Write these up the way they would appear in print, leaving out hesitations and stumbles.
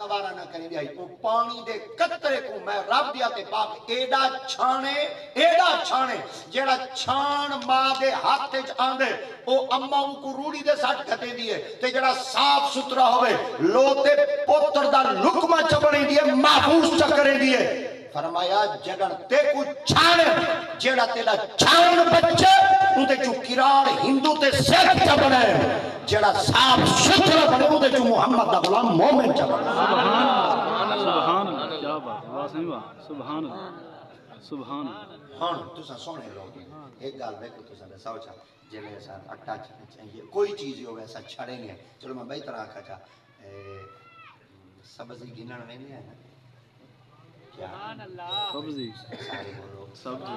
گوارا نہ کریں دی او پانی دے قطرے کو میں رب دیا تے پاک ایڈا چھانے جیڑا چھان ماں دے ہاتھ وچ آندے او اماں کو روڑی دے سٹ کتے دیے تے جیڑا صاف ستھرا ہوئے لو تے پتر دا لقمہ چبڑیں دیے محفوظ چکریں دیے فرمایا جگن تے کو چھانے جیڑا تیرا چھان بچے اندے جو کرار ہندو تے سیکھ چبڑے جیڑا صاف ستھرا بنے اندے جو محمد دا غلام مومن چبڑے سبحان اللہ کیا بات ہے واسمی واہ سبحان اللہ سبحان اللہ ہاں تسا سونے لوگ ایک گال میں کو تسا دساؤ چاہ جلے ایسا اٹھا چاہیے کوئی چیز ہو ایسا چھڑے نہیں ہے چلو میں بہی طرح کھا چاہ سبزی گنن میں نہیں ہے نا سبزی سارے بولو سبزی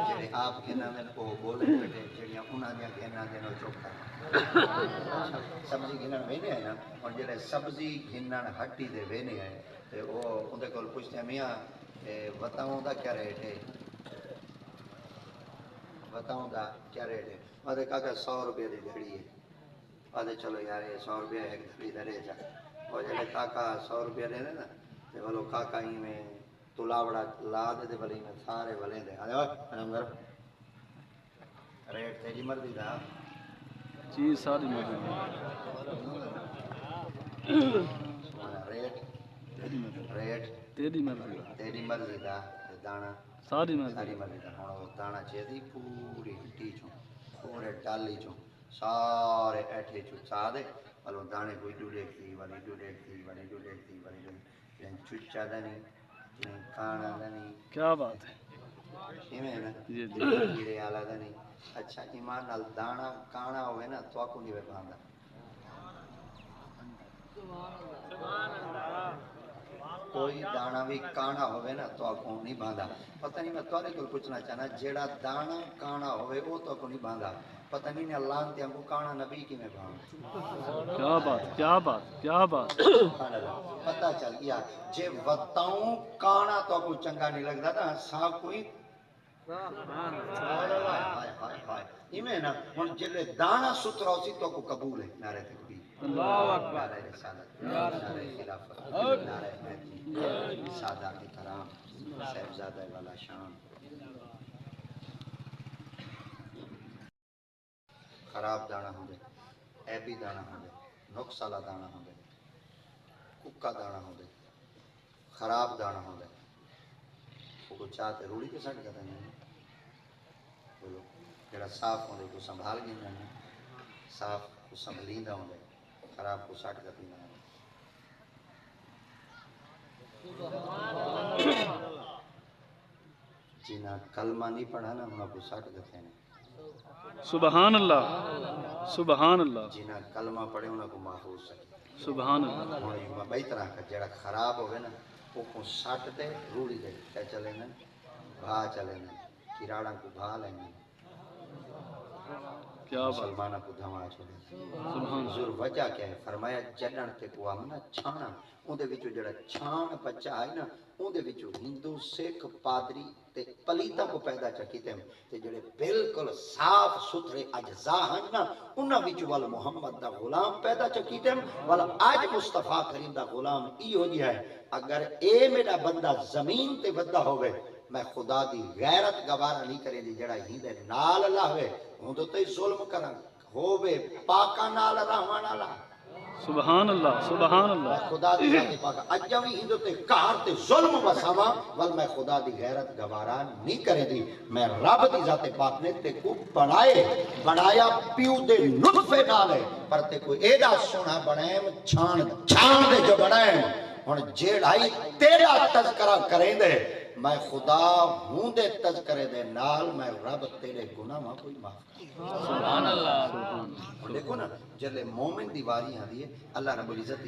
جڑے آپ گھنا دیں وہ بولے بیٹھے جڑیاں انہاں دیا گھنا دیں وہ چوک کر سبزی گھنن وینے ہے نا اور جڑے سبزی گھنن ہٹی دے وینے ہیں تے وہ اندے کول پوچھتے ہیں میاں بتاؤں دا کیا ریٹ ہے بتاؤں دا کیا ریٹ ہے آدھے کہا کہ 100 روپے دی دھڑی ہے آدھے چلو یار 100 روپے ایک دھڑی دھڑے جا اور جڑے کاکا 100 روپے دے نا تے بولو کاکا ہی میں تلاوڑا لا دے دے بلی میں سارے بلیں دے آدھے اوہ انہوں گر ریٹ تیری مرضی دا چیز ساری مرضی ریٹ تیری مرضی تیری مرضی دا دانا ساری مرضی دا ہوں دانا چاہیے دی پوری ہٹی چوں پورے ڈالی چوں سارے ایٹھے چوں چاہ دے بلو دانے کوئی ڈو دیکھتی والی ڈو دیکھتی والی ڈو دیکھتی والی ڈو دیکھتی چچا دنی کانا دنی کیا بات ہے ایمیں نا جی کیڑے آلہ دنی اچھا ایمان نال دانا کانا ہوئے نا تو آکو نہیں باندھا کوئی دانا بھی کانا ہوئے نا تو آکو نہیں باندھا پتہ نہیں میں توڑے کو پوچھنا چاہنا جیڑا دانا کانا ہوئے وہ تو آکو نہیں باندھا پتہ نہیں نے اللہ نے ہم کو کانا نبی کی میں باندھا کیا بات کیا بات کیا بات پتہ چل گیا جے وطاؤں کانا تو آکو چنگا نہیں لگتا تھا صاحب کوئی ایمیں نا جلے دانا سترہ اسی تو کو قبول ہے نعرہ تکبیر اللہ اکبر نعرہ رسالت نعرہ خلافت نعرہ حیدری سادات کرام صاحبزادہ والا شان خراب دانا ہوں دے ایبی دانا ہوں دے نقص والا دانا ہوں دے ککا دانا ہوں دے خراب دانا ہوں دے وہ چاہتے روڑی کے ساتھ کہتے ہیں بولو جڑا صاف ہوں دے کو سنبھال گئی نہیں صاف کو سنبھلیندہ ہوں دے خراب کو ساٹھ کتی نہ جنہاں کلمہ نہیں پڑھا نا انہاں کو ساٹھ کتے ہیں سبحان اللہ سبحان اللہ جنہاں کلمہ پڑھے انہاں کو محفوظ سکے سبحان اللہ اور بئی طرح کا جڑا خراب ہوئے نا وہ کو ساٹھ دے روڑی دے کیا چلے نا بھا چلے نا کراڑا کو بھا لیں گے مسلمانہ کو دھما چھوڑے حضور وجہ کیا ہے فرمایا جنن تے کو آمنا چھانا ان دے وچو جڑا چھان بچہ ہے نا ان دے وچو ہندو سکھ پادری تے پلیتا کو پیدا چکیتے ہیں تے جڑے بالکل صاف ستھرے اجزاء ہیں نا انہاں وچو والا محمد دا غلام پیدا چکیتے ہیں والا آج مصطفیٰ کریم دا غلام ای ہو گیا ہے اگر اے میرا بندہ زمین تے بدہ ہوئے میں خدا دی غیرت گوارا نہیں کرے دی جڑا ہی دے نال اللہ ہوئے ہوں تو تے ظلم کرن ہووے پاکا نال رحمان اللہ سبحان اللہ سبحان اللہ خدا دی ذات پاکا اجاوی ہندو تے کار تے ظلم بساوا ول میں خدا دی غیرت گوارا نہیں کرے دی میں رب دی ذات پاک نے تے کو بنایا پیو دے نطفے نالے پر تے کوئی ایڈا سونا بنائیں چھان دے جو بنائیں ہن جیڑائی تیرا تذکرہ کریں دے میں خدا ہوں دے تذکرے دے نال میں رب تیرے گناہ ماں کوئی معاف سبحان اللہ دیکھو نا جلے مومن دیواری ہاں دیئے اللہ رب العزت